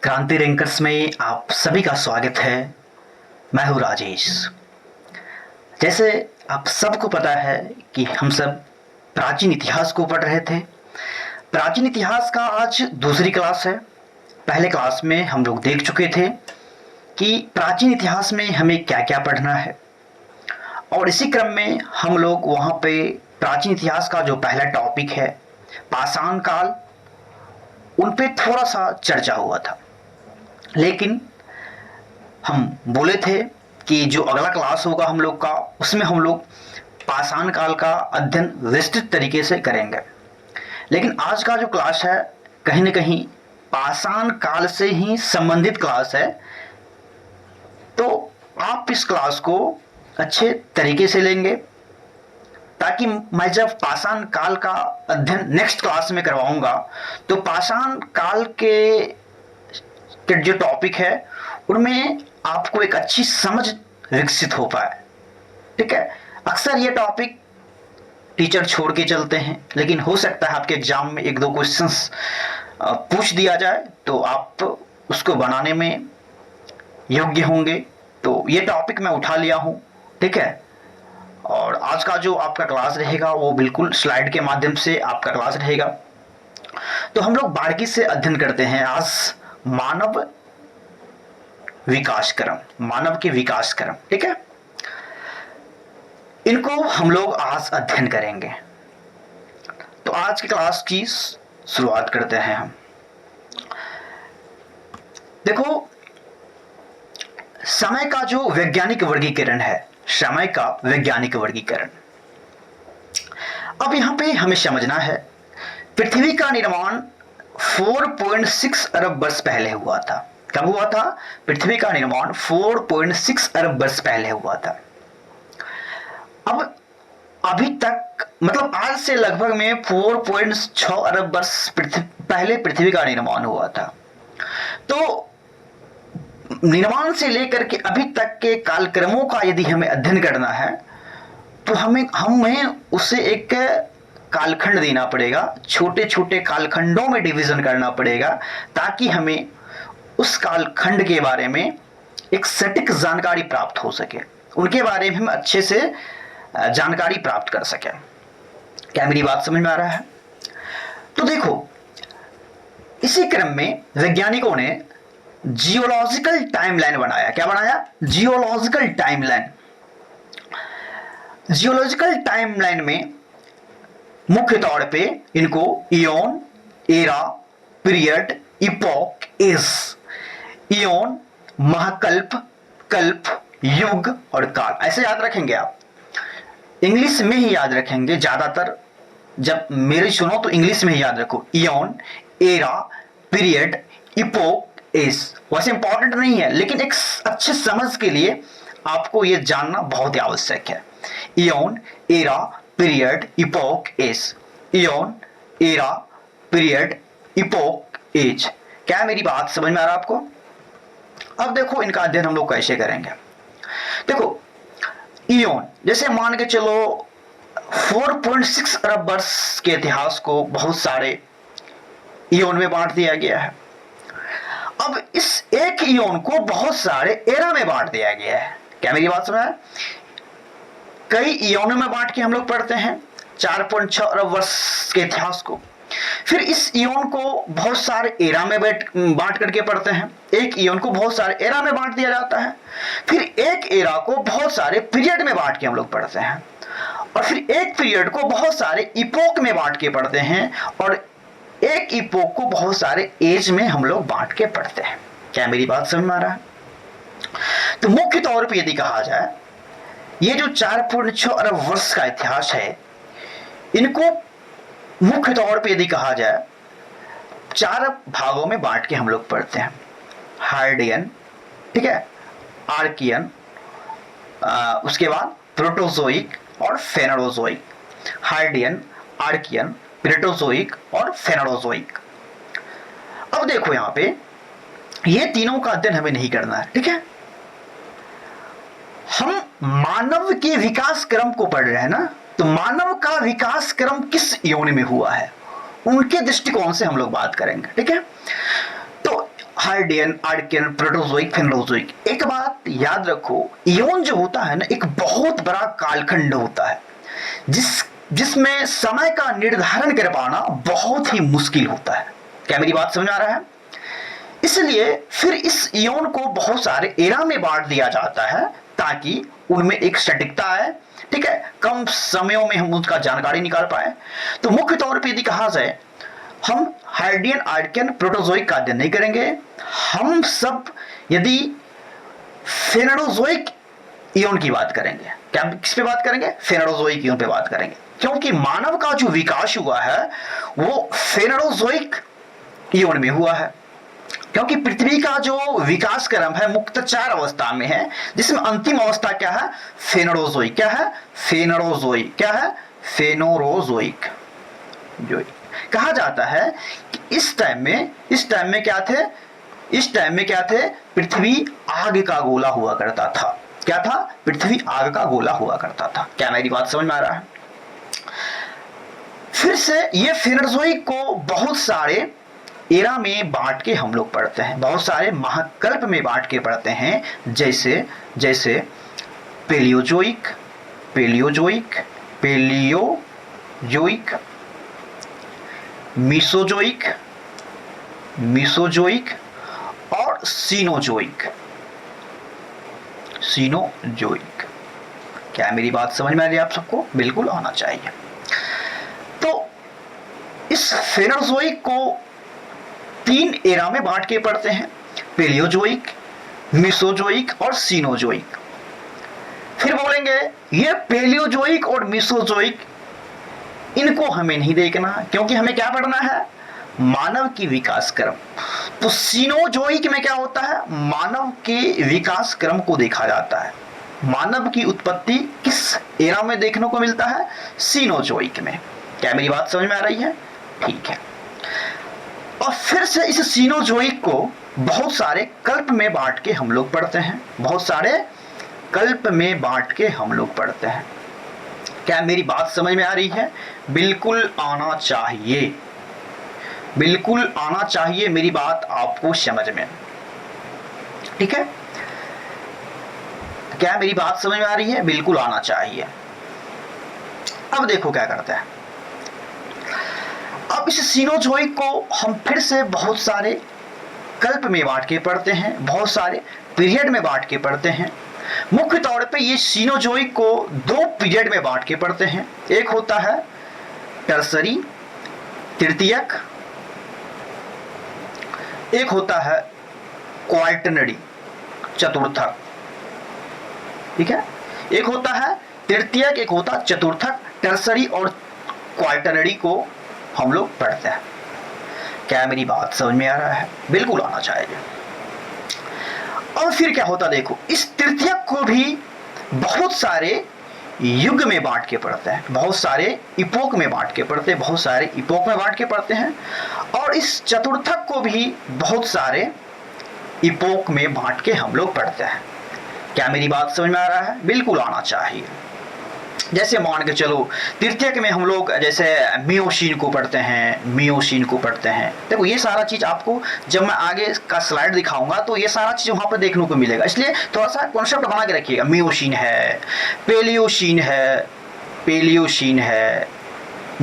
क्रांति रैंकर्स में आप सभी का स्वागत है। मैं हूं राजेश। जैसे आप सबको पता है कि हम सब प्राचीन इतिहास को पढ़ रहे थे। प्राचीन इतिहास का आज दूसरी क्लास है। पहले क्लास में हम लोग देख चुके थे कि प्राचीन इतिहास में हमें क्या क्या पढ़ना है, और इसी क्रम में हम लोग वहाँ पे प्राचीन इतिहास का जो पहला टॉपिक है पाषाण काल, उन पे थोड़ा सा चर्चा हुआ था। लेकिन हम बोले थे कि जो अगला क्लास होगा हम लोग का, उसमें हम लोग पाषाण काल का अध्ययन विस्तृत तरीके से करेंगे। लेकिन आज का जो क्लास है कहीं न कहीं पाषाण काल से ही संबंधित क्लास है, तो आप इस क्लास को अच्छे तरीके से लेंगे ताकि मैं जब पाषाण काल का अध्ययन नेक्स्ट क्लास में करवाऊंगा तो पाषाण काल के जो टॉपिक है उनमें आपको एक अच्छी समझ विकसित हो पाए। ठीक है, अक्सर ये टॉपिक टीचर छोड़ के चलते हैं, लेकिन हो सकता है आपके एग्जाम में एक दो क्वेश्चंस पूछ दिया जाए तो आप उसको बनाने में योग्य होंगे। तो ये टॉपिक मैं उठा लिया हूं। ठीक है, और आज का जो आपका क्लास रहेगा वो बिल्कुल स्लाइड के माध्यम से आपका क्लास रहेगा। तो हम लोग बारीकी से अध्ययन करते हैं आज मानव विकास क्रम, मानव के विकास क्रम। ठीक है, इनको हम लोग आज अध्ययन करेंगे। तो आज की क्लास की शुरुआत करते हैं हम। देखो, समय का जो वैज्ञानिक वर्गीकरण है, समय का वैज्ञानिक वर्गीकरण, अब यहां पे हमें समझना है पृथ्वी का निर्माण 4.6 अरब वर्ष पहले हुआ था। कब हुआ था? पृथ्वी का निर्माण 4.6 अरब वर्ष पहले हुआ था। अब अभी तक मतलब आज से लगभग में 4.6 अरब वर्ष पहले पृथ्वी का निर्माण हुआ था। तो निर्माण से लेकर के अभी तक के कालक्रमों का यदि हमें अध्ययन करना है तो हमें उसे एक कालखंड देना पड़ेगा, छोटे छोटे कालखंडों में डिवीजन करना पड़ेगा ताकि हमें उस कालखंड के बारे में एक सटीक जानकारी प्राप्त हो सके, उनके बारे में हम अच्छे से जानकारी प्राप्त कर सके। क्या मेरी बात समझ में आ रहा है? तो देखो, इसी क्रम में वैज्ञानिकों ने जियोलॉजिकल टाइमलाइन बनाया। क्या बनाया? Geological timeline. जियोलॉजिकल टाइमलाइन में मुख्य तौर पे इनको eon, era, period, epoch, age, eon, महाकल्प, कल्प, युग और काल, ऐसे याद रखेंगे आप। इंग्लिश में ही याद रखेंगे ज्यादातर। जब मेरी सुनो तो इंग्लिश में ही याद रखो, eon, era, period, epoch, age. वैसे इंपॉर्टेंट नहीं है, लेकिन एक अच्छे समझ के लिए आपको यह जानना बहुत ही आवश्यक है। Eon, era, period, epoch, age. Eon, era, period, epoch, age. क्या मेरी बात समझ में आ रहा है आपको? अब देखो इनका अध्ययन हम लोग कैसे करेंगे। देखो, इयोन, जैसे मान के चलो 4.6 अरब वर्ष के इतिहास को बहुत सारे इयोन में बांट दिया गया है। अब इस एक इयोन को बहुत सारे एरा में बांट दिया गया है। क्या मेरी बात सुना है? कई इयोनों में बांट के हम लोग पढ़ते हैं 4.6 अरब वर्ष के इतिहास को। फिर इस इयोन को बहुत सारे एरा में बांट करके पढ़ते हैं। एक इयोन को बहुत सारे एरा में बांट दिया जाता है। फिर एक एरा को बहुत सारे पीरियड में बांट के हम लोग पढ़ते हैं, और फिर एक पीरियड को बहुत सारे इपोक में बांट के पढ़ते हैं, और एक इपोक को बहुत सारे एज में हम लोग बांट के पढ़ते हैं। क्या मेरी बात समझ में आ रहा है? तो मुख्य तौर पर यदि कहा जाए, ये जो 4.6 अरब वर्ष का इतिहास है, इनको मुख्य तौर पे यदि कहा जाए 4 भागों में बांट के हम लोग पढ़ते हैं। हार्डियन, ठीक है, आर्कियन, उसके बाद प्रोटोजोइक और फेनोजोइक। हार्डियन, आर्कियन, प्रोटोजोइक और फेनोजोइक। अब देखो यहां पे ये तीनों का अध्ययन हमें नहीं करना है। ठीक है, हम मानव के विकास क्रम को पढ़ रहे हैं ना, तो मानव का विकास क्रम किस योनि में हुआ है उनके दृष्टिकोण से हम लोग बात करेंगे। ठीक है, तो हाइडियन, आर्कियन, प्रोटोजोइक, फेनोजोइक। एक बात याद रखो, इयोन जो होता है ना, एक बहुत बड़ा कालखंड होता है जिसमें समय का निर्धारण कर पाना बहुत ही मुश्किल होता है। क्या मेरी बात समझ आ रहा है? इसलिए फिर इस इयोन को बहुत सारे एरा में बांट दिया जाता है ताकि उनमें एक सटीकता आए, ठीक है, कम समयों में हम उसका जानकारी निकाल पाए। तो मुख्य तौर पर यदि कहा जाए, हम हाइडियन, आर्कियन, प्रोटोजोइक का अध्ययन नहीं करेंगे। हम सब यदि फेनोजोइक इयोन की बात करेंगे। क्या किस पे बात करेंगे? फेनोजोइक इयोन पे बात करेंगे, क्योंकि मानव का जो विकास हुआ है वो फेनोजोइक इयोन में हुआ है। क्योंकि पृथ्वी का जो विकास क्रम है मुख्यतः 4 अवस्था में है, जिसमें अंतिम अवस्था क्या है? फेनोजोइक। क्या है? फेनोजोइक। क्या है? फेनोजोइक। जो कहा जाता है कि इस टाइम में क्या थे? इस टाइम में क्या थे? पृथ्वी आग का गोला हुआ करता था। क्या था? पृथ्वी आग का गोला हुआ करता था। क्या मेरी बात समझ में आ रहा है? फिर से ये फेनोजोइक को बहुत सारे एरा में बांट के हम लोग पढ़ते हैं, बहुत सारे महाकल्प में बांट के पढ़ते हैं, जैसे Paleozoic, Paleozoic, Paleozoic, Mesozoic, Mesozoic और सीनोजोइक, सीनोजोइक। क्या मेरी बात समझ में आ रही है आप सबको? बिल्कुल आना चाहिए। तो इस फेनोजोइक को 3 एरा में बांट के पढ़ते हैं, पेलियोजोइक, मीसोजोइक और सीनोजोइक। फिर बोलेंगे ये पेलियोजोइक और मीसोजोइक, इनको हमें नहीं देखना, क्योंकि हमें क्या पढ़ना है? मानव की विकास क्रम। तो सीनोजोइक में क्या होता है? मानव के विकास क्रम को देखा जाता है। मानव की उत्पत्ति किस एरा में देखने को मिलता है? सीनोजोइक में। क्या मेरी बात समझ में आ रही है? ठीक है। और फिर से इस सीनोजोइक को बहुत सारे कल्प में बांट के हम लोग पढ़ते हैं, बहुत सारे कल्प में बांट के हम लोग पढ़ते हैं। क्या मेरी बात समझ में आ रही है? बिल्कुल आना चाहिए, बिल्कुल आना चाहिए मेरी बात आपको समझ में, ठीक है? क्या मेरी बात समझ में आ रही है? बिल्कुल आना चाहिए। अब देखो क्या करते हैं। अब इस सीनोजोइक को हम फिर से बहुत सारे कल्प में बांट के पढ़ते हैं, बहुत सारे पीरियड में बांट के पढ़ते हैं। मुख्य तौर पे ये सीनोजोइक को 2 पीरियड में बांट के पढ़ते हैं। एक होता है टर्सरी, तृतीयक, एक होता है क्वार्टनरी, चतुर्थक, ठीक है? एक होता है तृतीयक, एक होता है चतुर्थक। टर्सरी और क्वार्टनरी को हम लोग पढ़ते हैं। क्या मेरी बात समझ में आ रहा है? बिल्कुल आना चाहिए। और फिर क्या होता, देखो, इस तृतीयक को भी बहुत सारे युग में बांट के पढ़ते हैं, बहुत सारे इपोक में बांट के पढ़ते हैं, बहुत सारे इपोक में बांट के पढ़ते हैं। और इस चतुर्थक को भी बहुत सारे इपोक में बांट के हम लोग पढ़ते हैं। क्या मेरी बात समझ में आ रहा है? बिल्कुल आना चाहिए। जैसे मान के चलो, तृतीयक में हम लोग जैसे मियोसीन को पढ़ते हैं, मियोसीन को पढ़ते हैं। देखो ये सारा चीज आपको जब मैं आगे का स्लाइड दिखाऊंगा तो ये सारा चीज वहां पर देखने को मिलेगा, इसलिए थोड़ा सा कॉन्सेप्ट बना के रखिएगा। मियोसीन है, पेलियोसीन है, पेलियोसीन है,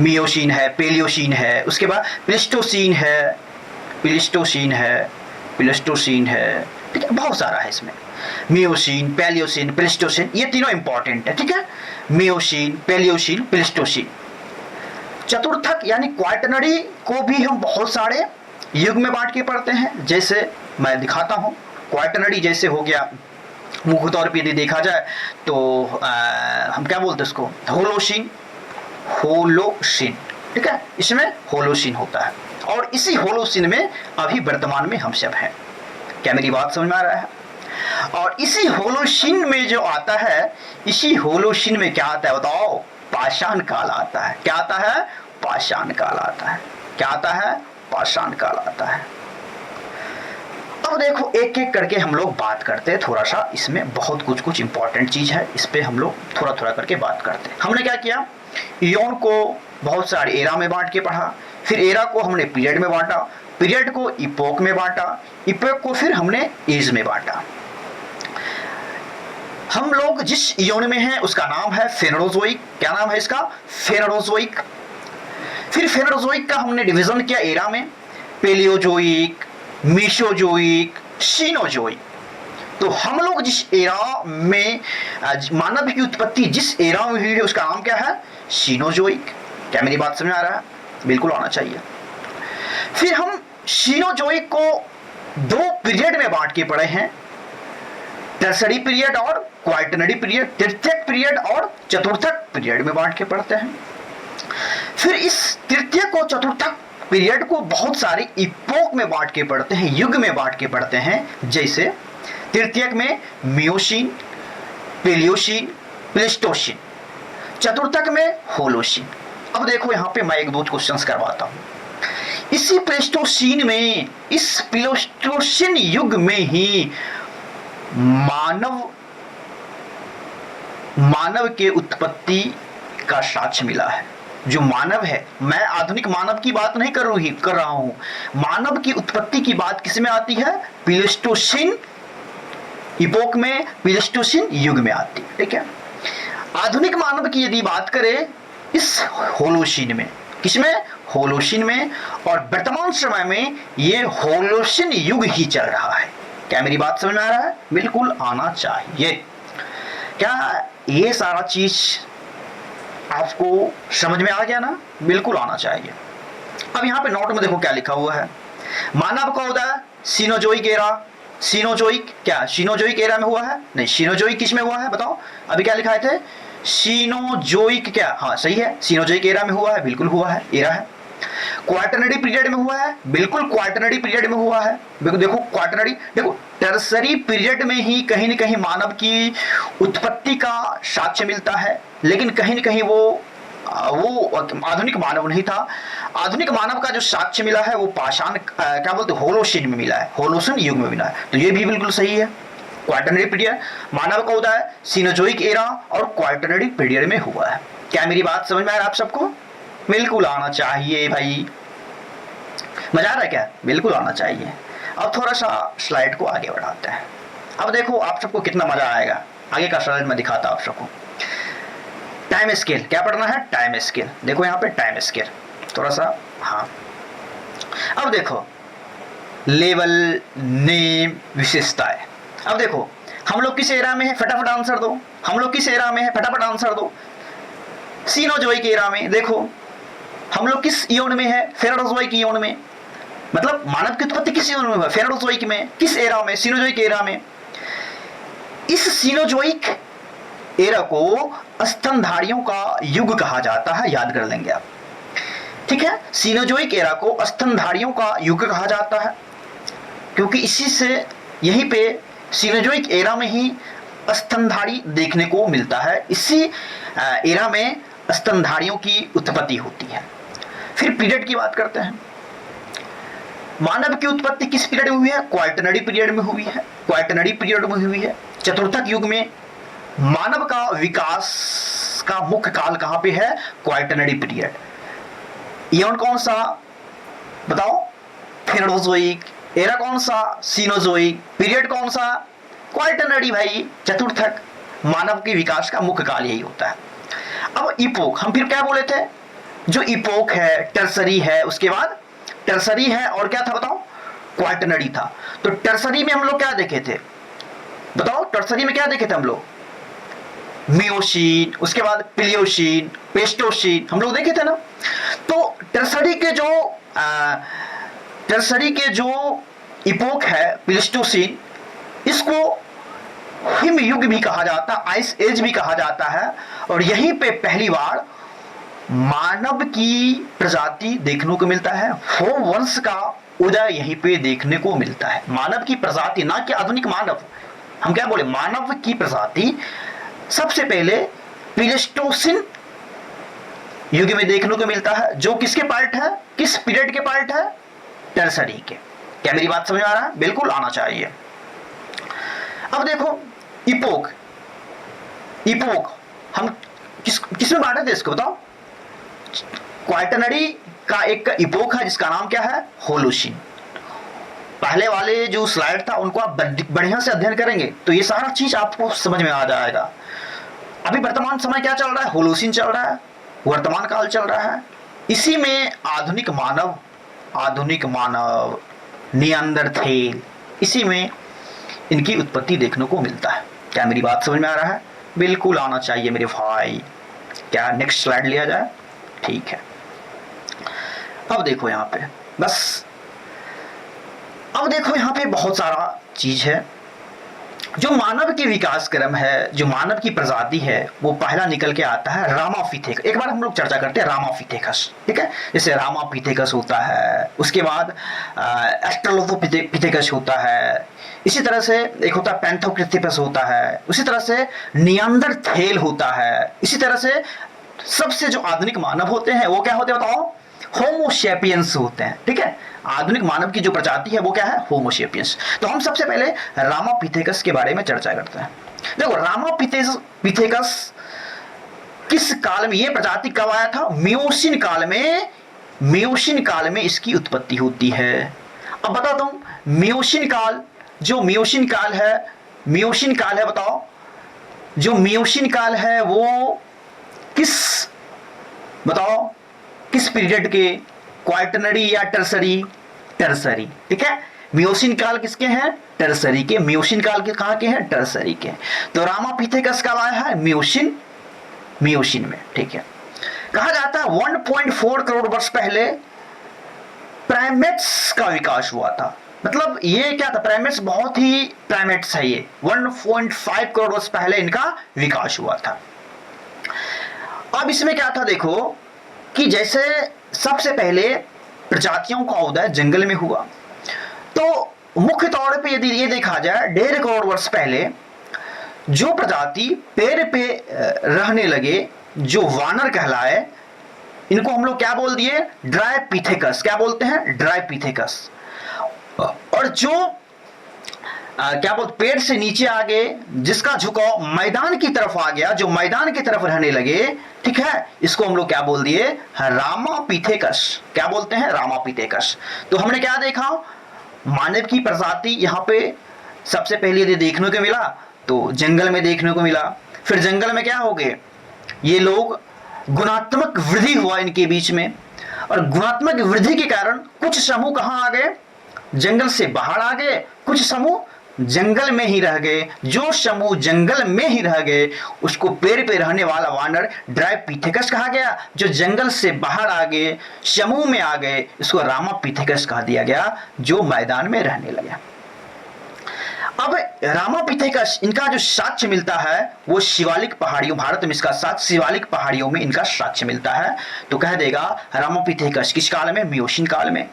मियोसीन है, पेलियोसीन है, उसके बाद प्लिस्टोसीन है, प्लिस्टोसीन है, प्लिस्टोसीन है, ठीक है? बहुत सारा है इसमें। मियोसीन, पैलियोसीन, प्लिस्टोसीन, ये तीनों इंपॉर्टेंट है, ठीक है? Miocene, Palaeocene, Pleistocene. चतुर्थक यानी क्वार्टनरी को भी हम बहुत सारे युग में बांट के पढ़ते हैं। जैसे मैं दिखाता हूं, क्वार्टनरी जैसे हो गया, मुख्य तौर पर यदि देखा जाए तो हम क्या बोलते हैं इसको? होलोसीन, होलोसीन, ठीक है? इसमें होलोसीन होता है और इसी होलोसीन में अभी वर्तमान में हम सब हैं। क्या मेरी बात समझ में आ रहा है? और इसी होलोसीन में जो आता है, इसी होलोसीन में क्या आता है बताओ? पाषाण काल आता है। क्या आता है? पाषाण काल आता है। क्या आता है? पाषाण काल आता है। अब देखो एक एक करके हम लोग बात करते हैं, थोड़ा सा इसमें बहुत कुछ इंपॉर्टेंट चीज है, इस पे हम लोग थोड़ा थोड़ा करके बात करते हैं। हमने क्या किया? इयोन को बहुत सारे एरा में बांट के पढ़ा, फिर एरा को हमने पीरियड में बांटा, पीरियड को इपोक में बांटा, इपोक को फिर हमने एज में बांटा। हम लोग जिस इयोन में हैं उसका नाम है फेनोजोइक। क्या नाम है इसका? फेनोजोइक। फिर फेनोजोइक का हमने डिवीजन किया एरा में, पेलियोजोइक, मीसोजोइक, सीनोजोइक। तो हम लोग जिस एरा में मानव की उत्पत्ति जिस एरा में हुई है उसका नाम क्या है? सीनोजोइक। क्या मेरी बात समझ आ रहा है? बिल्कुल आना चाहिए। फिर हम सीनोजोइक को दो पीरियड में बांट के पढ़े हैं, टर्सरी पीरियड और क्वार्टरनरी पीरियड, तृतीयक पीरियड और चतुर्थक पीरियड में बांट के पढ़ते हैं। फिर इस तृतीयक और चतुर्थक पीरियड को बहुत सारे इपोक में बांट के पढ़ते हैं, युग में बांट के पढ़ते हैं। जैसे तृतीयक में मियोसीन, पेलियोसीन, प्लेस्टोसीन, चतुर्थक में होलोसीन। अब देखो यहां पे मैं एक दो क्वेश्चंस करवाता हूं। इसी प्लेस्टोसीन में, इस प्लेस्टोसीन युग में ही मानव के उत्पत्ति का साक्ष्य मिला है। जो मानव है, मैं आधुनिक मानव की बात नहीं कर रहा हूं, मानव की उत्पत्ति की बात किस में आती है? प्लेस्टोसीन इपोक में, प्लेस्टोसीन युग में आती है। ठीक है। आधुनिक मानव की यदि बात करें इस होलोसीन में, किसमें? होलोसीन में। और वर्तमान समय में ये होलोसीन युग ही चल रहा है। क्या मेरी बात समझ में आ रहा है? बिल्कुल आना चाहिए। क्या ये सारा चीज आपको समझ में आ गया ना? बिल्कुल आना चाहिए। अब यहां पे नोट में देखो क्या लिखा हुआ है। मानव का उदय सीनोजोइक एरा, सीनोजोइक, क्या सीनोजोइक एरा में हुआ है? नहीं, सीनोजोइक किस में हुआ है बताओ? अभी क्या लिखा थे? सीनोजोइक, क्या? हाँ सही है, सीनोजोइक एरा में हुआ है, बिल्कुल हुआ है, एरा है। क्वार्टरनरी पीरियड में हुआ है, बिल्कुल क्वार्टरनरी पीरियड में हुआ है। देखो क्वार्टरनरी, देखो टर्सरी पीरियड में ही कहीं न कहीं मानव की उत्पत्ति का साक्ष्य मिलता है, लेकिन कहीं न कहीं वो आधुनिक मानव नहीं था। आधुनिक मानव का जो साक्ष्य मिला है वो पाषाण, क्या बोलते, होलोसीन में मिला है, होलोसीन युग में मिला है। तो ये भी बिल्कुल सही है। क्वार्टरनरी पीरियड, मानव का उदय सीनोजोइक एरा और क्वार्टरनरी पीरियड में हुआ है। क्या मेरी बात समझ में आ रहा है आप सबको? बिल्कुल आना चाहिए भाई। मजा आ रहा है क्या? बिल्कुल आना चाहिए। अब थोड़ा सा स्लाइड को आगे बढ़ाते हैं। अब देखो आप सबको कितना मजा आएगा। आगे का स्लाइड में दिखाता आप सबको। टाइम स्केल, क्या पढ़ना है? Time scale. देखो यहाँ पे टाइम स्केल थोड़ा सा, हाँ। अब देखो लेवल, नेम, विशेषताएं। अब देखो हम लोग किस एरा में है? फटाफट आंसर दो। हम लोग किस एरा में है? फटाफट आंसर दो। सीनोजोइक एरा में। देखो हम लोग किस इयोन में है? फेनोजोइक इयोन में। मतलब मानव की उत्पत्ति किस इयोन में हुआ? फेनोजोइक में। किस एरा में? सीनोजोइक एरा में। इस सीनोजोइक एरा को स्तनधारियों का युग कहा जाता है, याद कर लेंगे आप। ठीक है, सीनोजोइक एरा को स्तनधारियों का युग कहा जाता है, क्योंकि इसी से, यहीं पे सीनोजोइक एरा में ही स्तनधारी देखने को मिलता है। इसी एरा में स्तनधारियों की उत्पत्ति होती है। फिर पीरियड की बात करते हैं। मानव की उत्पत्ति किस पीरियड में हुई है? क्वार्टरनरी पीरियड में हुई है। क्वार्टरनरी पीरियड में हुई है। चतुर्थक युग में मानव का विकास का मुख्य काल कहां पे है? Quaternary period. इयोन कौन सा बताओ? फेनोजोइक। एरा कौन सा? सीनोजोइक। पीरियड कौन सा? क्वार्टरनरी भाई, चतुर्थक। मानव के विकास का मुख्य काल यही होता है। अब इपोक, हम फिर क्या बोले थे? जो इपोक है, टर्सरी है, उसके बाद टर्सरी है और क्या था बताओ? क्वार्टरनरी था। तो टर्सरी में हम लोग क्या देखे थे बताओ? टर्सरी में क्या देखे थे हम लोग? मियोसीन, उसके बाद प्लियोसीन, प्लेस्टोसीन, हम लोग देखे थे ना। तो टर्सरी के जो इपोक है प्लेस्टोसीन, इसको हिम युग भी कहा जाता है, आइस एज भी कहा जाता है। और यहीं पे पहली बार मानव की प्रजाति देखने को मिलता है। होम वंश का उदय यहीं पे देखने को मिलता है। मानव की प्रजाति, ना कि आधुनिक मानव, हम क्या बोले, मानव की प्रजाति सबसे पहले प्लेस्टोसीन युग में देखने को मिलता है, जो किसके पार्ट है? किस पीरियड के पार्ट है? टर्सरी के। क्या मेरी बात समझ आ रहा है? बिल्कुल आना चाहिए। अब देखो इपोक, हम किस में बांटे थे इसको बताओ? क्वार्टरनरी का एक इपोक है जिसका नाम क्या है, होलोसीन। पहले वाले जो स्लाइड था उनको आप बढ़िया से अध्ययन करेंगे तो ये सारा चीज आपको समझ में आ जाएगा। अभी वर्तमान समय क्या चल रहा है, होलोसीन चल रहा है, वर्तमान काल चल रहा है। इसी में आधुनिक मानव निएंडरथैल, इसी में इनकी उत्पत्ति देखने को मिलता है। क्या मेरी बात समझ में आ रहा है? बिल्कुल आना चाहिए मेरे भाई। क्या नेक्स्ट स्लाइड लिया जाए? ठीक है। अब देखो यहाँ पे, बस अब देखो यहाँ पे बहुत सारा चीज है। जो मानव की विकास क्रम है, जो मानव की प्रजाति है, वो पहला निकल के आता है रामापिथेकस। एक बार हम लोग चर्चा करते हैं रामापिथेकस, ठीक है। जैसे रामापिथेकस होता है, उसके बाद ऑस्ट्रेलोपिथेकस होता है, इसी तरह से एक होता है पैंथोक्रिथिपस होता है, उसी तरह से निएंडरथैल होता है, इसी तरह से सबसे जो आधुनिक मानव होते हैं वो क्या होते हैं बताओ, होमोसेपियंस होते हैं, ठीक है। आधुनिक मानव की जो प्रजाति है वो क्या है, होमोसेपियंस। तो हम सबसे पहले रामापिथेकस के बारे में चर्चा करते हैं। देखो रामापिथेकस किस काल में, ये प्रजाति कब आया था, मियोसीन काल में इसकी उत्पत्ति होती है। अब बताता हूं, मियोसीन काल है बताओ, जो मियोसीन काल है वो किस पीरियड के, क्वाटरनरी या टर्सरी, ठीक है। मियोसीन काल किसके हैं, टर्सरी के। मियोसीन काल के कहां के हैं, टर्सरी के। तो रामापिथेकस कब आया है, मियोसीन में, ठीक है। कहा जाता है 1.4 करोड़ वर्ष पहले प्राइमेट्स का विकास हुआ था। मतलब ये क्या था, प्राइमेट्स है ये, 1.5 करोड़ वर्ष पहले इनका विकास हुआ था। अब इसमें क्या था देखो, कि जैसे सबसे पहले प्रजातियों का उदय जंगल में हुआ, तो मुख्य तौर पे यदि ये देखा जाए 1.5 करोड़ वर्ष पहले जो प्रजाति पेड़ पे रहने लगे, जो वानर कहलाए, इनको हम लोग क्या बोल दिए, ड्राइपिथेकस। क्या बोलते हैं, ड्राइपिथेकस। और जो क्या बोलते, पेड़ से नीचे आ गए, जिसका झुकाव मैदान की तरफ आ गया, जो मैदान की तरफ रहने लगे, ठीक है, इसको हम लोग क्या बोल दिए, रामापिथेकस। क्या बोलते हैं, रामापिथेकस। तो हमने क्या देखा, मानव की प्रजाति यहाँ पे सबसे पहले यदि देखने को मिला तो जंगल में देखने को मिला। फिर जंगल में क्या हो गए, ये लोग गुणात्मक वृद्धि हुआ इनके बीच में, और गुणात्मक वृद्धि के कारण कुछ समूह कहाँ आ गए, जंगल से बाहर आ गए, कुछ समूह जंगल में ही रह गए। जो समूह जंगल में ही रह गए उसको पेड़ पे रहने वाला वानर ड्राइपिथेकस कहा गया। जो जंगल से बाहर आ गए, समूह में आ गए, इसको रामापिथेकस कहा दिया गया, जो मैदान में रहने लगे। अब रामापिथेकस, इनका जो साक्ष्य मिलता है वो शिवालिक पहाड़ियों, भारत में इसका साक्ष्य शिवालिक पहाड़ियों में इनका साक्ष्य मिलता है। तो कह देगा रामापिथेकस किस काल में, मियोसीन काल में,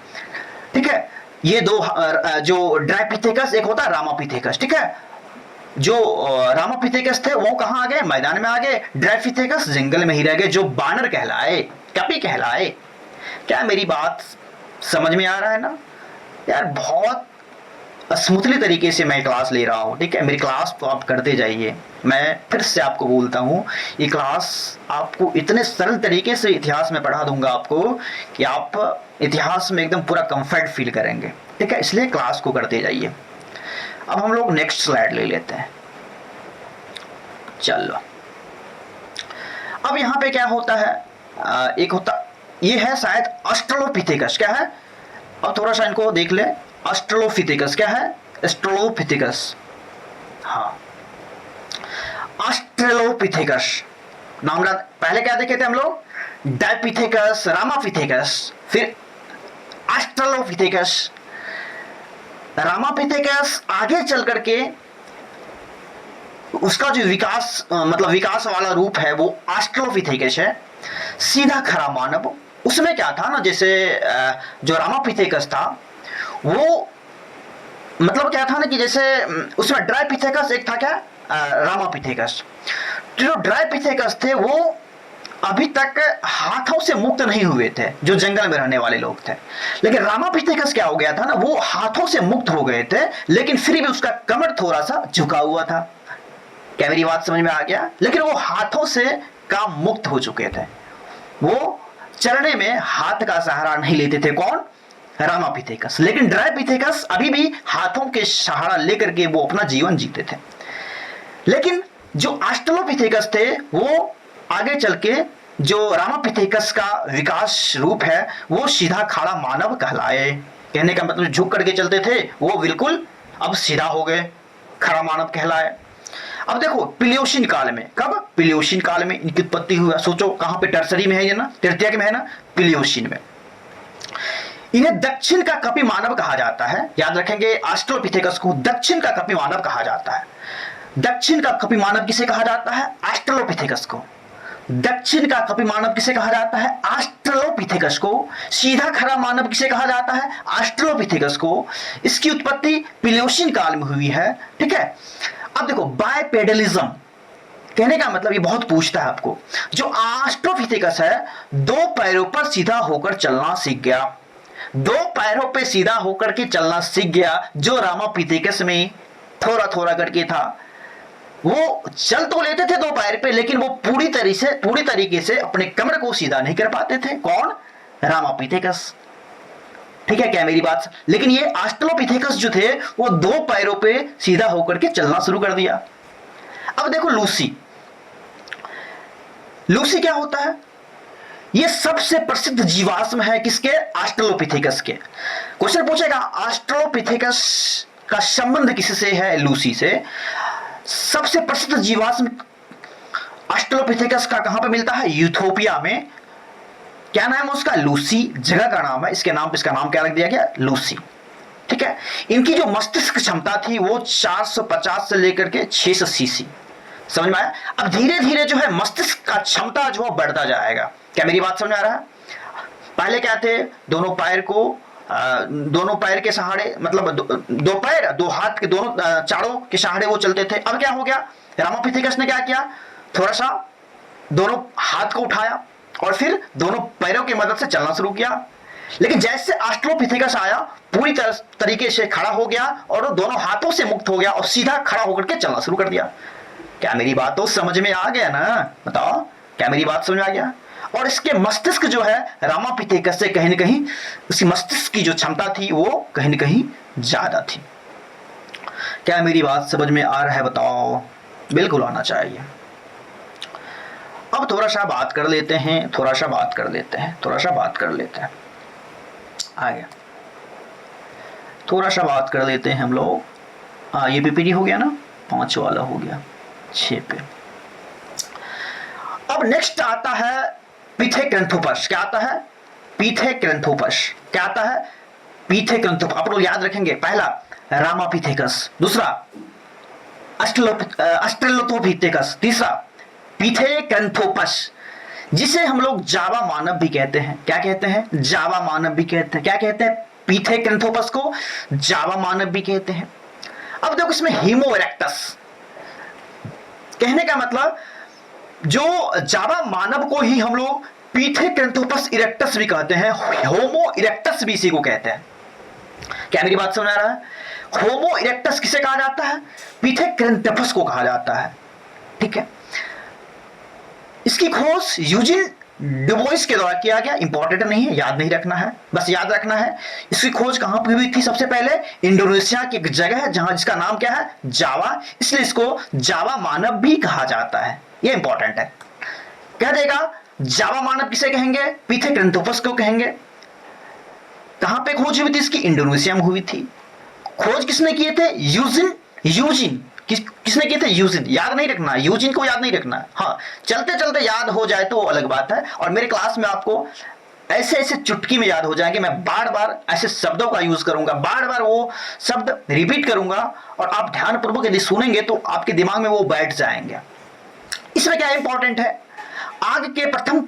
ठीक है। ये दो जो ड्राइपिथेकस, एक होता है रामापिथेकस, ठीक है। जो रामापिथेकस थे वो कहां आ गए, मैदान में आ गए। ड्राइपिथेकस जंगल में ही रह गए, जो बानर कहलाए, कपी कहलाए। क्या मेरी बात समझ में आ रहा है ना यार? बहुत स्मूथली तरीके से मैं क्लास ले रहा हूँ, ठीक है। मेरी क्लास तो आप करते जाइए। मैं फिर से आपको बोलता हूँ, ये क्लास आपको इतने सरल तरीके से इतिहास में पढ़ा दूंगा आपको कि आप इतिहास में एकदम पूरा कंफर्ट फील करेंगे, ठीक है। इसलिए क्लास को करते जाइए। अब हम लोग नेक्स्ट स्लाइड ले लेते हैं। चलो, अब यहाँ पे क्या होता है, एक होता, ये है शायद ऑस्ट्रेलोपिथेकस। क्या है, अब थोड़ा सा इनको देख ले। ऑस्ट्रेलोपिथेकस क्या है, ऑस्ट्रेलोपिथेकस, हाँ ऑस्ट्रेलोपिथेकस नाम। पहले क्या देखे थे हम लोग, डायपिथेकस, रामापिथेकस, फिर ऑस्ट्रेलोपिथेकस। रामापिथेकस आगे चल करके उसका जो विकास मतलब विकास वाला रूप है वो ऑस्ट्रेलोपिथेकस है, सीधा खरा मानव। उसमें क्या था ना, जैसे जो रामापिथेकस था वो मतलब क्या था ना, कि जैसे उसमें ड्राइपिथेकस एक था, क्या रामापिथेकस। जो ड्राइपिथेकस थे वो अभी तक हाथों से मुक्त नहीं हुए थे, जो जंगल में रहने वाले लोग थे। लेकिन रामापिथेकस क्या हो गया था ना, वो हाथों से मुक्त हो गए थे, लेकिन फिर भी उसका कमर थोड़ा सा झुका हुआ था। क्या मेरी बात समझ में आ गया? लेकिन वो हाथों से काम मुक्त हो चुके थे, वो चलने में हाथ का सहारा नहीं लेते थे। कौन? रामापिथेकस। लेकिन ड्रायोपिथेकस अभी भी हाथों के सहारा लेकर के वो अपना जीवन जीते थे। लेकिन जो ऑस्ट्रेलोपिथेकस थे वो आगे चल के जो रामापिथेकस का विकास रूप है वो सीधा खड़ा मानव कहलाए। कहने का मतलब झुक करके चलते थे वो बिल्कुल अब सीधा हो गए, खड़ा मानव कहलाए। अब देखो प्लियोसीन काल में, कब? प्लियोसीन काल में इनकी उत्पत्ति हुआ। सोचो कहां पे? टर्सरी में है ये ना, तृतीयक में है ना, प्लियोसीन में। इन्हें दक्षिण का कपि मानव कहा जाता है। याद रखेंगे ऑस्ट्रेलोपिथेकस को दक्षिण का कपि मानव कहा जाता है। दक्षिण का कपि मानव किसे कहा जाता है? ऑस्ट्रेलोपिथेकस को। दक्षिण का कपि मानव किसे कहा जाता है? ऑस्ट्रेलोपिथेकस को। सीधा खड़ा मानव किसे कहा जाता है? ऑस्ट्रेलोपिथेकस को। इसकी उत्पत्ति प्लियोसीन काल में हुई है। ठीक है। अब देखो बायपेडलिज्म, कहने का मतलब ये बहुत पूछता है आपको। जो ऑस्ट्रोपिथेकस है दो पैरों पर सीधा होकर चलना सीख गया। दो पैरों पे सीधा होकर के चलना सीख गया। जो रामापिथेकस में थोड़ा थोड़ा करके था, वो चल तो लेते थे दो पैर पे, लेकिन वो पूरी तरीके से अपने कमर को सीधा नहीं कर पाते थे। कौन? रामापिथेकस। ठीक है क्या मेरी बात? लेकिन ये ऑस्ट्रेलोपिथेकस जो थे वो दो पैरों पे सीधा होकर के चलना शुरू कर दिया। अब देखो लूसी। लूसी क्या होता है? ये सबसे प्रसिद्ध जीवाश्म है किसके? ऑस्ट्रेलोपिथेकस के। क्वेश्चन पूछेगा ऑस्ट्रेलोपिथेकस का संबंध किससे है? लूसी से। सबसे प्रसिद्ध जीवाश्म ऑस्ट्रेलोपिथेकस का कहां पे मिलता है? यूथोपिया में। क्या नाम है उसका? लूसी। जगह का नाम है। इसके नाम पे इसका नाम क्या रख दिया गया? लूसी। ठीक है। इनकी जो मस्तिष्क क्षमता थी वो 450 से लेकर के 600 सीसी। समझ में आया? अब धीरे धीरे जो है मस्तिष्क का क्षमता जो है बढ़ता जाएगा। क्या मेरी बात समझ आ रहा है? पहले क्या थे? दोनों पैर के सहारे, मतलब दो पैर दो हाथ के दोनों चारों के सहारे वो चलते थे। अब क्या हो गया? रामापिथेकस ने क्या किया? थोड़ा सा दोनों हाथ को उठाया और फिर दोनों पैरों की मदद से चलना शुरू किया। लेकिन जैसे ऑस्ट्रेलोपिथेकस आया पूरी तरीके से खड़ा हो गया और वो दोनों हाथों से मुक्त हो गया और सीधा खड़ा होकर के चलना शुरू कर दिया। क्या मेरी बात तो समझ में आ गया ना? बताओ, क्या मेरी बात समझ में आ गया? और इसके मस्तिष्क जो है रामापिथेकस से कहीं ना कहीं उसकी मस्तिष्क की जो क्षमता थी वो कहीं ना कहीं ज्यादा थी। क्या मेरी बात समझ में आ रहा है? बताओ। बिल्कुल आना चाहिए। अब थोड़ा सा बात कर लेते हैं, आ गया। थोड़ा सा बात कर लेते हैं हम लोग। हाँ, ये पीपीटी हो गया ना, 5 वाला हो गया 6 पे। अब नेक्स्ट आता है पिथेक्रैंथोपस। क्या आता है? पिथेक्रैंथोपस। क्या आता है? पिथेक्रैंथोपस। आप लोग याद रखेंगे, पहला रामापिथेकस, दूसरा ऑस्ट्रेलोपिथेकस, तीसरा पिथेक्रैंथोपस, जिसे हम लोग जावा मानव भी कहते हैं। क्या कहते हैं? जावा मानव भी कहते हैं। क्या कहते हैं? पिथेक्रैंथोपस को जावा मानव भी कहते हैं। अब देखो इसमें होमो इरेक्टस, कहने का मतलब जो जावा मानव को ही हम लोग पिथेक्रैंथोपस इरेक्टस भी कहते हैं, होमो इरेक्टस भी इसी को कहते हैं। क्या मेरी बात समझ आ रहा है? होमो इरेक्टस किसे कहा जाता है? पिथेक्रैंथोपस को कहा जाता है। ठीक है। इसकी खोज यूजिन डुबोइस के द्वारा किया गया। इंपॉर्टेंट नहीं है, याद नहीं रखना है, बस याद रखना है इसकी खोज कहां पर हुई थी? सबसे पहले इंडोनेशिया की एक जगह है जहां जिसका नाम क्या है? जावा, इसलिए इसको जावा मानव भी कहा जाता है। ये इंपॉर्टेंट है। कह देगा जावा मानव किसे कहेंगे? पिथेक्रैंथोपस को कहेंगे। कहां पे खोज हुई थी इसकी? इंडोनेशिया में हुई थी। खोज किसने किए थे? यूजिन। किसने किए थे? यूजिन। याद नहीं रखना, यूजिन को याद नहीं रखना। हाँ, चलते चलते याद हो जाए तो अलग बात है। और मेरे क्लास में आपको ऐसे ऐसे चुटकी में याद हो जाएंगे। मैं बार बार ऐसे शब्दों का यूज करूंगा, बार बार वो शब्द रिपीट करूंगा और आप ध्यानपूर्वक यदि सुनेंगे तो आपके दिमाग में वो बैठ जाएंगे। इसमें क्या इंपॉर्टेंट है? आग के प्रथम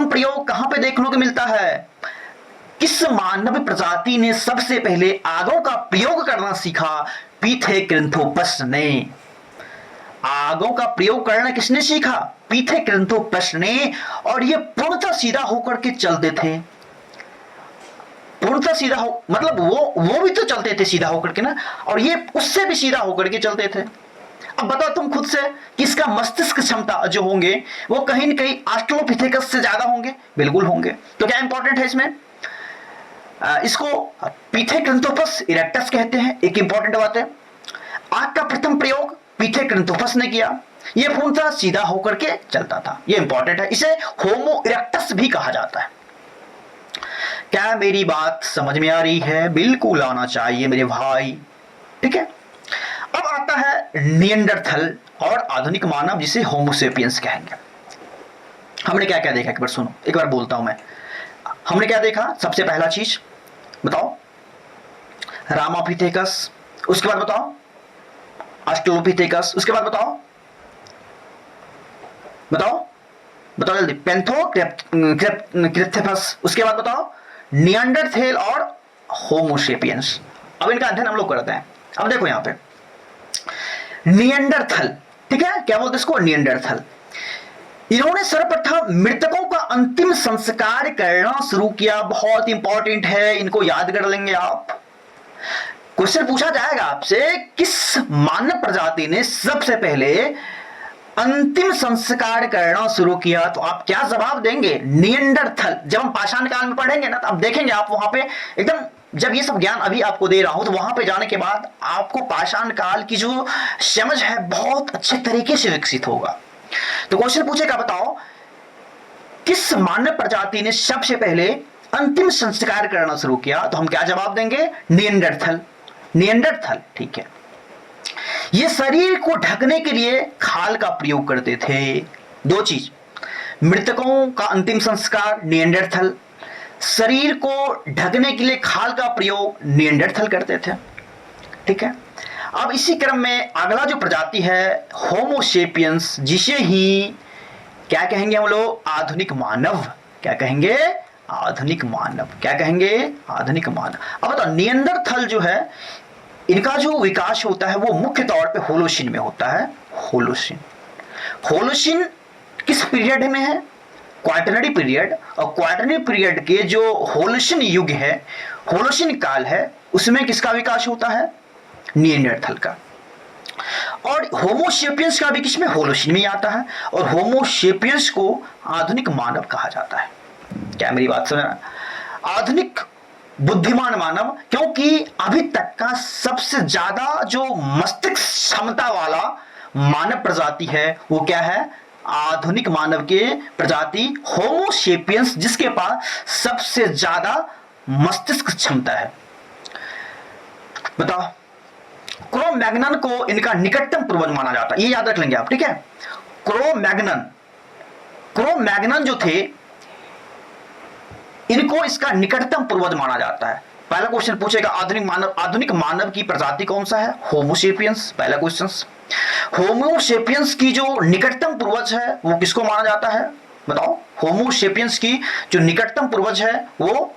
प्रयोग कहां पे देखने को मिलता है? किस मानव प्रजाति ने सबसे पहले आगों का प्रयोग करना सीखा? पिथेक्रैंथोपस ने। आगों का प्रयोग करना किसने सीखा? पिथेक्रैंथोपस ने। और ये पूर्णतः सीधा होकर के चलते थे। पूर्णतः सीधा हो मतलब वो भी तो चलते थे सीधा होकर के ना, और ये उससे भी सीधा होकर के चलते थे। अब बताओ तुम खुद से कि इसका मस्तिष्क क्षमता जो होंगे वो कहीं न कहीं ऑस्ट्रेलोपिथेकस से ज्यादा होंगे, बिल्कुल होंगे। तो क्या इंपॉर्टेंट है इसमें, इसको पिथेक्रैंथोपस इरेक्टस कहते हैं। एक इंपॉर्टेंट बात है, आंख का प्रथम प्रयोग पिथेक्रैंथोपस ने किया, यह पूर्णतः सीधा होकर के चलता था, यह इंपॉर्टेंट है। इसे होमो इरेक्टस भी कहा जाता है। क्या मेरी बात समझ में आ रही है? बिल्कुल आना चाहिए मेरे भाई, ठीक है। अब आता है निएंडरथल और आधुनिक मानव, जिसे होमोसेपियंस कहेंगे। हमने क्या क्या देखा, एक बार सुनो, एक बार बोलता हूं मैं। हमने क्या देखा? सबसे पहला चीज बताओ, रामापिथेकस, उसके बाद बताओ ऑस्ट्रेलोपिथेकस, उसके बाद बताओ बताओ बताओ जल्दी, पेंथोक्रिप्थेपस, उसके बाद बताओ निएंडरथल और होमोसेपियंस। अब इनका अध्ययन हम लोग करते हैं। अब देखो यहां पे निएंडरथल, ठीक है, क्या बोलते हैं इसको? निएंडरथल। इन्होंने सर्वप्रथम मृतकों का अंतिम संस्कार करना शुरू किया। बहुत इंपॉर्टेंट है, इनको याद कर लेंगे आप। क्वेश्चन पूछा जाएगा आपसे, किस मानव प्रजाति ने सबसे पहले अंतिम संस्कार करना शुरू किया? तो आप क्या जवाब देंगे? निएंडरथल। जब हम पाषाण काल में पढ़ेंगे ना, तो आप देखेंगे, आप वहां पे एकदम, जब ये सब ज्ञान अभी आपको दे रहा हूं, तो वहां पे जाने के बाद आपको पाषाण काल की जो समझ है बहुत अच्छे तरीके से विकसित होगा। तो क्वेश्चन पूछेगा, बताओ किस मानव प्रजाति ने सबसे पहले अंतिम संस्कार करना शुरू किया? तो हम क्या जवाब देंगे? निएंडरथल। निएंडरथल, ठीक है। ये शरीर को ढकने के लिए खाल का प्रयोग करते थे। दो चीज, मृतकों का अंतिम संस्कार निएंडरथल, शरीर को ढकने के लिए खाल का प्रयोग निएंडरथल करते थे, ठीक है। अब इसी क्रम में अगला जो प्रजाति है होमोसेपियंस, जिसे ही क्या कहेंगे हम लोग? आधुनिक मानव। क्या कहेंगे? आधुनिक मानव। क्या कहेंगे? आधुनिक मानव। अब बताओ, निएंडरथल जो है, इनका जो विकास होता है वो मुख्य तौर पे होलोसिन में होता है। होलोसिन। होलोसिन किस पीरियड में है? Quaternary period. और क्वाटरनरी पीरियड के जो होलोसिन युग है, होलोसिन काल है, उसमें किसका विकास होता है? निएंडरथल का। और होमोसेपियंस का भी किसमें? होलोसिन में आता है। और होमोसेपियंस को आधुनिक मानव कहा जाता है। क्या मेरी बात समझ? आधुनिक बुद्धिमान मानव, क्योंकि अभी तक का सबसे ज्यादा जो मस्तिष्क क्षमता वाला मानव प्रजाति है वो क्या है? आधुनिक मानव के प्रजाति होमोसेपियंस, जिसके पास सबसे ज्यादा मस्तिष्क क्षमता है। बताओ, क्रो-मैग्नन को इनका निकटतम पूर्वज माना जाता है, ये याद रख लेंगे आप, ठीक है। क्रो-मैग्नन जो थे, इनको इसका निकटतम पूर्वज माना जाता है। पहला क्वेश्चन पूछेगा, आधुनिक मानव की प्रजाति कौन सा है? होमोसेपियंस। पहला क्वेश्चन, होमोसेपियंस की जो निकटतम पूर्वज है वो किसको माना जाता है? बताओ, होमोसेपियंस की जो निकटतम पूर्वज है वो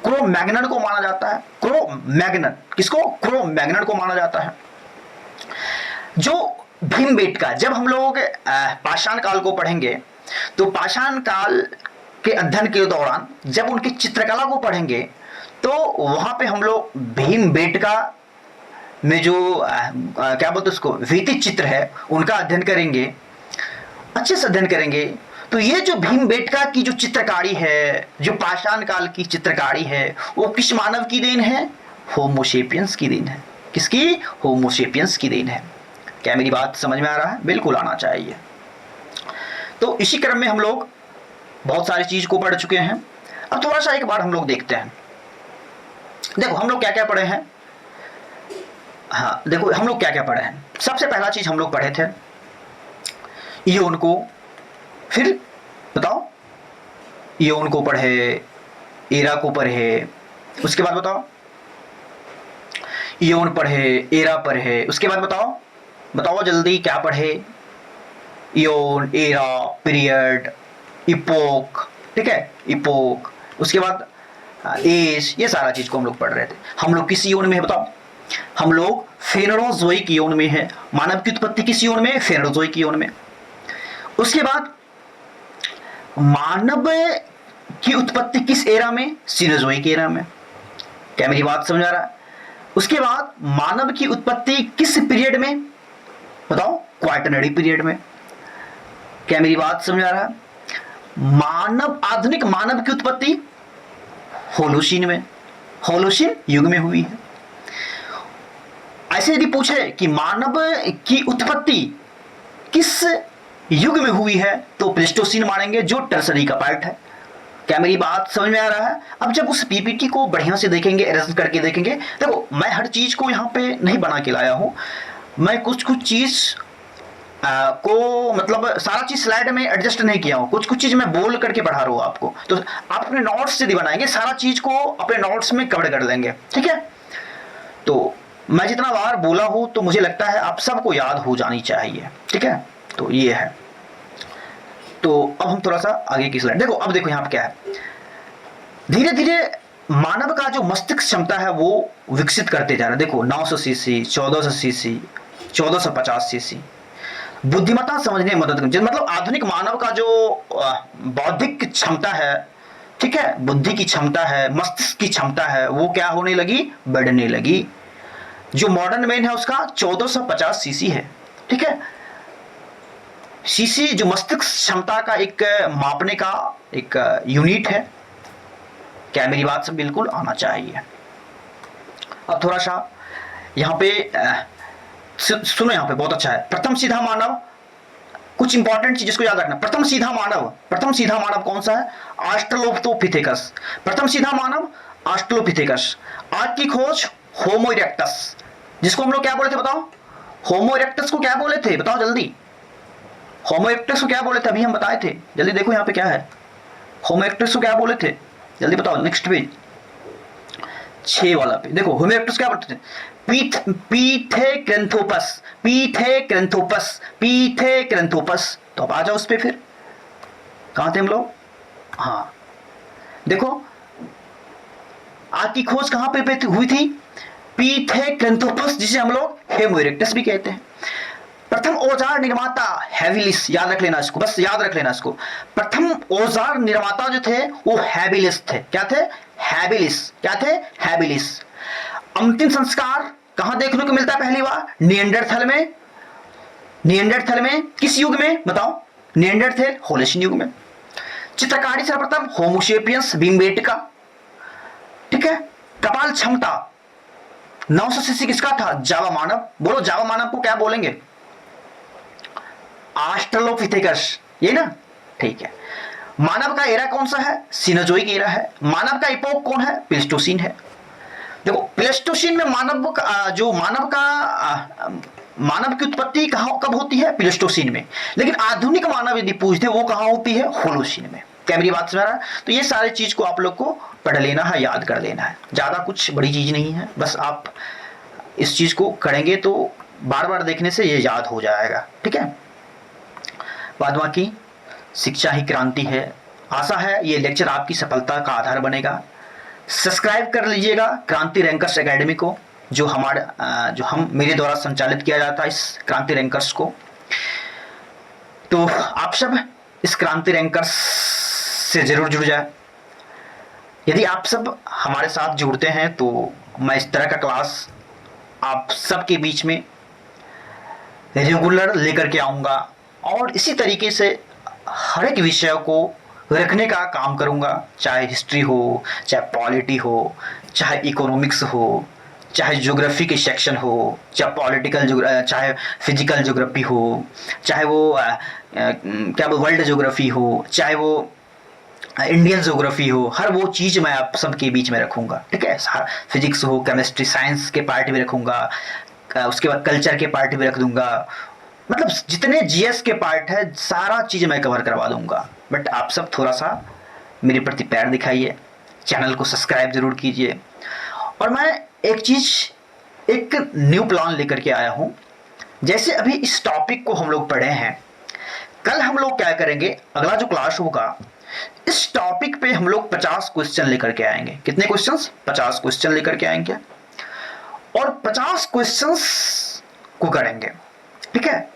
क्रो-मैग्नन को माना जाता है। क्रो-मैग्नन, किसको? क्रो-मैग्नन को माना जाता है। जो भीमबेटका, जब हम लोग पाषाण काल को पढ़ेंगे, तो पाषाण काल के अध्ययन के दौरान जब उनकी चित्रकला को पढ़ेंगे, तो वहां पे हम लोग भीमबेटका में जो क्या बोलते उसको, भित्ति चित्र है, उनका अध्ययन करेंगे, अच्छे से अध्ययन करेंगे। तो ये जो भीमबेटका की जो चित्रकारी है, जो पाषाण काल की चित्रकारी है, वो किस मानव की देन है? होमोसेपियंस की देन है। किसकी? होमोसेपियंस की देन है। क्या मेरी बात समझ में आ रहा है? बिल्कुल आना चाहिए। तो इसी क्रम में हम लोग बहुत सारी चीज को पढ़ चुके हैं। अब थोड़ा सा एक बार हम लोग देखते हैं। देखो हम लोग क्या क्या पढ़े हैं। हाँ देखो हम लोग क्या क्या पढ़े हैं। सबसे पहला चीज हम लोग पढ़े थे यौन को, फिर बताओ यौन को पढ़े, एरा को पढ़े, उसके बाद बताओ यौन पढ़े, एरा पढ़े, उसके बाद बताओ जल्दी क्या पढ़े? यौन, एरा, पीरियड, इपोक, ठीक है, इपोक, उसके बाद एज, ये सारा चीज को हम लोग पढ़ रहे थे। हम लोग किस यौन में है बताओ? हम लोग फेनोजोइक यौन में है। मानव की उत्पत्ति किस यौन में? फेनोजोइक यौन में। उसके बाद मानव की उत्पत्ति किस एरा में? सीनोजोइक एरा में। क्या मेरी बात समझ आ रहा है? उसके बाद मानव की उत्पत्ति किस पीरियड में? बताओ, क्वाटरनरी पीरियड में। क्या मेरी बात समझ आ रहा है? मानव, आधुनिक मानव की उत्पत्ति होलोशीन में, होलोशीन युग में हुई है। ऐसे यदि पूछे कि मानव की उत्पत्ति किस युग में हुई है तो प्लेस्टोसीन मानेंगे, जो टर्सरी का पार्ट है। क्या मेरी बात समझ में आ रहा है? अब जब उस पीपीटी को बढ़िया से देखेंगे, अरेंज करके देखेंगे, देखो मैं हर चीज को यहाँ पे नहीं बना के लाया हूं, मैं कुछ कुछ चीज को मतलब सारा चीज स्लाइड में एडजस्ट नहीं किया हूं, कुछ कुछ चीज मैं बोल करके पढ़ा रहा हूं आपको, तो आप अपने नोट्स यदि बनाएंगे सारा चीज को अपने नोट्स में कवर कर लेंगे, ठीक है। तो मैं जितना बार बोला हूं तो मुझे लगता है आप सबको याद हो जानी चाहिए, ठीक है। तो ये है। तो अब हम थोड़ा सा आगे की स्लाइड देखो। अब देखो यहाँ पे क्या है, धीरे धीरे मानव का जो मस्तिष्क क्षमता है वो विकसित करते जा रहा है। देखो 900 सीसी, 1400 सीसी, 1450 सीसी, बुद्धिमत्ता समझने में मदद करती है। मतलब आधुनिक मानव का जो बौद्धिक क्षमता है, ठीक है, बुद्धि की क्षमता है, मस्तिष्क की क्षमता है, वो क्या होने लगी, बढ़ने लगी। जो मॉडर्न मैन है उसका 1450 सीसी है, ठीक है। सीसी जो मस्तिष्क क्षमता का एक मापने का एक यूनिट है। क्या मेरी बात से बिल्कुल आना चाहिए। अब थोड़ा सा यहाँ पे सुनो, यहाँ पे बहुत अच्छा है। प्रथम सीधा मानव, कुछ इंपॉर्टेंट चीज इसको याद रखना। प्रथम सीधा मानव, प्रथम सीधा मानव कौन सा है, ऑस्ट्रलोपिथेकस। प्रथम सीधा मानव ऑस्ट्रलोपिथेकस। आज की खोज होमो इरेक्टस, जिसको हम लोग क्या बोले थे बताओ, होमो इरेक्टस को क्या बोले थे बताओ जल्दी, होमो इरेक्टस को क्या बोले थे, अभी हम बताए थे, जल्दी देखो यहाँ पे क्या है, होमो इरेक्टस को क्या बोले थे, जल्दी बताओ। नेक्स्ट पेज 6 वाला पे देखो, होमो इरेक्टस क्या बोलते थे, पीथेक्रैंथोपस, पीथेक्रैंथोपस, पीथेक्रैंथोपस। तो अब आ जाओ उस पे, फिर कहां थे हम लोग, हाँ देखो आज की खोज कहां पे हुई थी, पीथेक्रैंथोपस, जिसे हम लोग होमो इरेक्टस भी कहते हैं। प्रथम औजार निर्माता हैबिलिस, याद रख लेना इसको, बस याद रख लेना इसको। प्रथम औजार निर्माता जो थे वो हैबिलिस थे। क्या थे, हैबिलिस। क्या थे, हैबिलिस। अंतिम संस्कार कहां देखने को मिलता है पहली बार, निएंडरथल में। निएंडरथल में किस युग में बताओ, निएंडरथल होलोशीन युग में। चित्रकारी सर्वप्रथम होमोसेपियंस भीमबेटका, ठीक है। कपाल क्षमता 900 सीसी किसका था, जावा मानव। बोलो जावा मानव को क्या बोलेंगे, ऑस्ट्रलोपिथेकस, ये ना, ठीक है। मानव का एरा कौन सा है, सीनोजोइक एरा है। मानव का इपोक कौन है, प्लेस्टोसीन है। देखो प्लेस्टोसीन में मानव का जो मानव की उत्पत्ति कहां कब होती है, प्लेस्टोसीन में। लेकिन आधुनिक मानव यदि पूछते वो कहां होती है, होलोसीन में। क्या मेरी बात समझ रहा है? तो ये सारी चीज को आप लोग को पढ़ लेना है, याद कर लेना है, ज्यादा कुछ बड़ी चीज नहीं है। बस आप इस चीज को करेंगे तो बार बार देखने से ये याद हो जाएगा, ठीक है। बाद बाकी शिक्षा ही क्रांति है। आशा है ये लेक्चर आपकी सफलता का आधार बनेगा। सब्सक्राइब कर लीजिएगा क्रांति रैंकर्स एकेडमी को, जो हम मेरे द्वारा संचालित किया जाता है इस क्रांति रैंकर्स को। तो आप सब इस क्रांति रैंकर्स से जरूर जुड़ जाए। यदि आप सब हमारे साथ जुड़ते हैं तो मैं इस तरह का क्लास आप सबके बीच में रेगुलर लेकर के आऊंगा और इसी तरीके से हर एक विषय को रखने का काम करूंगा, चाहे हिस्ट्री हो, चाहे पॉलिटी हो, चाहे इकोनॉमिक्स हो, चाहे ज्योग्राफी के सेक्शन हो, चाहे पॉलिटिकल, चाहे फिजिकल ज्योग्राफी हो, चाहे वो क्या वो वर्ल्ड ज्योग्राफी हो, चाहे वो इंडियन ज्योग्राफी हो, हर वो चीज मैं आप सबके बीच में रखूंगा, ठीक है। फिजिक्स हो, केमिस्ट्री, साइंस के पार्ट भी रखूंगा, उसके बाद कल्चर के पार्ट भी रख दूंगा। मतलब जितने जीएस के पार्ट है सारा चीज मैं कवर करवा दूंगा। बट आप सब थोड़ा सा मेरे प्रति प्यार दिखाइए, चैनल को सब्सक्राइब जरूर कीजिए। और मैं एक न्यू प्लान लेकर के आया हूं। जैसे अभी इस टॉपिक को हम लोग पढ़े हैं, कल हम लोग क्या करेंगे, अगला जो क्लास होगा इस टॉपिक पे हम लोग 50 क्वेश्चन लेकर के आएंगे। कितने क्वेश्चंस, 50 क्वेश्चन लेकर के आएंगे और 50 क्वेश्चंस को करेंगे, ठीक है।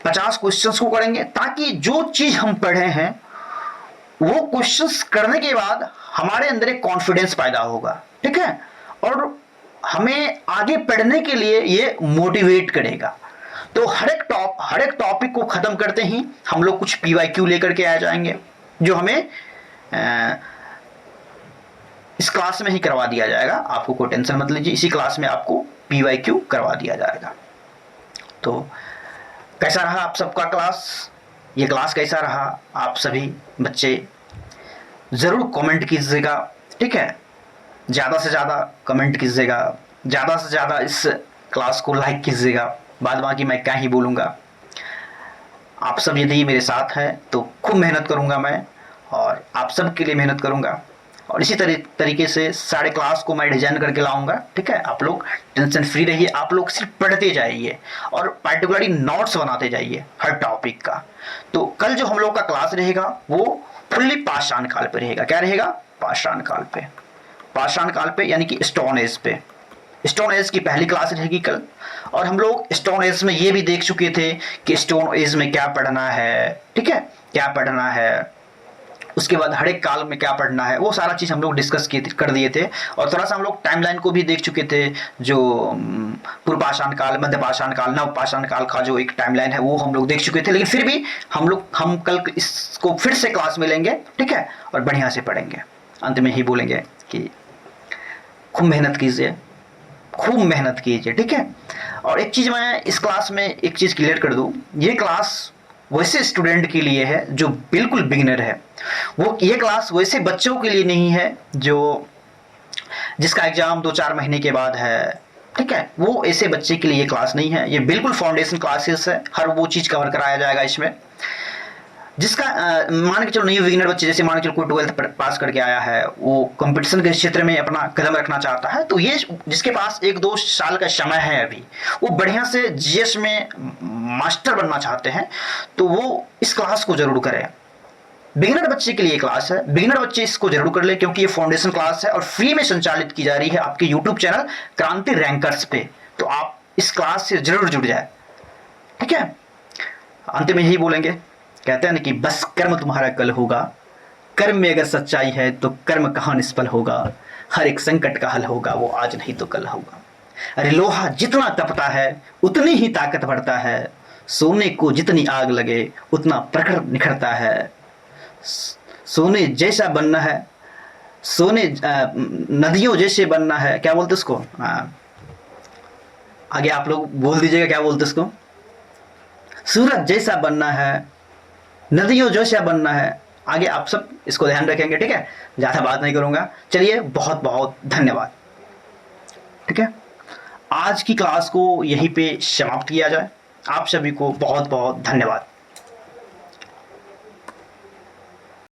50 क्वेश्चंस को करेंगे ताकि जो चीज हम पढ़े हैं वो क्वेश्चंस करने के बाद हमारे अंदर एक कॉन्फिडेंस पैदा होगा, ठीक है। और हमें आगे पढ़ने के लिए ये मोटिवेट करेगा। तो हर एक टॉपिक को खत्म करते ही हम लोग कुछ PYQ लेकर के आ जाएंगे, जो हमें इस क्लास में ही करवा दिया जाएगा। आपको कोई टेंशन मत लीजिए, इसी क्लास में आपको PYQ करवा दिया जाएगा। तो कैसा रहा आप सबका क्लास? ये क्लास कैसा रहा? आप सभी बच्चे ज़रूर कमेंट कीजिएगा, ठीक है? ज़्यादा से ज़्यादा कमेंट कीजिएगा, ज़्यादा से ज़्यादा इस क्लास को लाइक कीजिएगा। बाद बाकी मैं क्या ही बोलूँगा। आप सब यदि मेरे साथ हैं तो खूब मेहनत करूँगा मैं, और आप सब के लिए मेहनत करूँगा, और इसी तरीके से सारे क्लास को मैं डिजाइन करके लाऊंगा, ठीक है? आप लोग टेंशन फ्री रहिए, आप लोग सिर्फ पढ़ते जाइए और पार्टिकुलरली नोट्स बनाते जाइए हर टॉपिक का। तो कल जो हम लोग का क्लास रहेगा वो फुल्ली पाषाण काल पे रहेगा। क्या रहेगा? पाषाण काल पे। पाषाण काल पे यानी कि स्टोन एज पे। स्टोन एज की पहली क्लास रहेगी कल, और हम लोग स्टोन एज में ये भी देख चुके थे कि स्टोन एज में क्या पढ़ना है, ठीक है? क्या पढ़ना है, उसके बाद हर एक काल में क्या पढ़ना है, वो सारा चीज़ हम लोग डिस्कस कर दिए थे। और थोड़ा सा हम लोग टाइमलाइन को भी देख चुके थे, जो पूर्व पाषाण काल, मध्य पाषाण काल, नव पाषाण काल का जो एक टाइमलाइन है वो हम लोग देख चुके थे। लेकिन फिर भी हम कल इसको फिर से क्लास में लेंगे, ठीक है? और बढ़िया से पढ़ेंगे। अंत में ही बोलेंगे कि खूब मेहनत कीजिए, खूब मेहनत कीजिए, ठीक है? और एक चीज़ मैं इस क्लास में एक चीज़ क्लियर कर दूँ, ये क्लास वैसे स्टूडेंट के लिए है जो बिल्कुल बिगिनर है। ये क्लास वैसे बच्चों के लिए नहीं है जिसका एग्जाम 2-4 महीने के बाद है, ठीक है? वो ऐसे बच्चे के लिए ये क्लास नहीं है। ये बिल्कुल फाउंडेशन क्लासेस है, हर वो चीज़ कवर कराया जाएगा इसमें। जिसका मान के चलो नहीं बिगिनर बच्चे, जैसे मान के चलो कोई 12th पास करके आया है, वो कंपटीशन के क्षेत्र में अपना कदम रखना चाहता है, तो ये जिसके पास 1-2 साल का समय है अभी, वो बढ़िया से GS में मास्टर बनना चाहते हैं, तो वो इस क्लास को जरूर करें। बिगिनर बच्चे के लिए क्लास है, बिगिनर बच्चे इसको जरूर कर ले, क्योंकि ये फाउंडेशन क्लास है और फ्री में संचालित की जा रही है आपके यूट्यूब चैनल क्रांति रैंकर्स पे। तो आप इस क्लास से जरूर जुड़ जाए, ठीक है? अंत में यही बोलेंगे, कहते हैं ना कि बस कर्म तुम्हारा कल होगा, कर्म में अगर सच्चाई है तो कर्म कहाँ निष्फल होगा, हर एक संकट का हल होगा, वो आज नहीं तो कल होगा। अरे लोहा जितना तपता है उतनी ही ताकत बढ़ता है, सोने को जितनी आग लगे उतना प्रखर निखरता है। सोने जैसा बनना है, नदियों जैसे बनना है, क्या बोलते उसको? आगे आप लोग बोल दीजिएगा, क्या बोलते उसको? सूरज जैसा बनना है, नदियों जैसा बनना है। आगे आप सब इसको ध्यान रखेंगे, ठीक है? ज़्यादा बात नहीं करूँगा। चलिए, बहुत बहुत धन्यवाद, ठीक है? आज की क्लास को यहीं पे समाप्त किया जाए। आप सभी को बहुत बहुत धन्यवाद।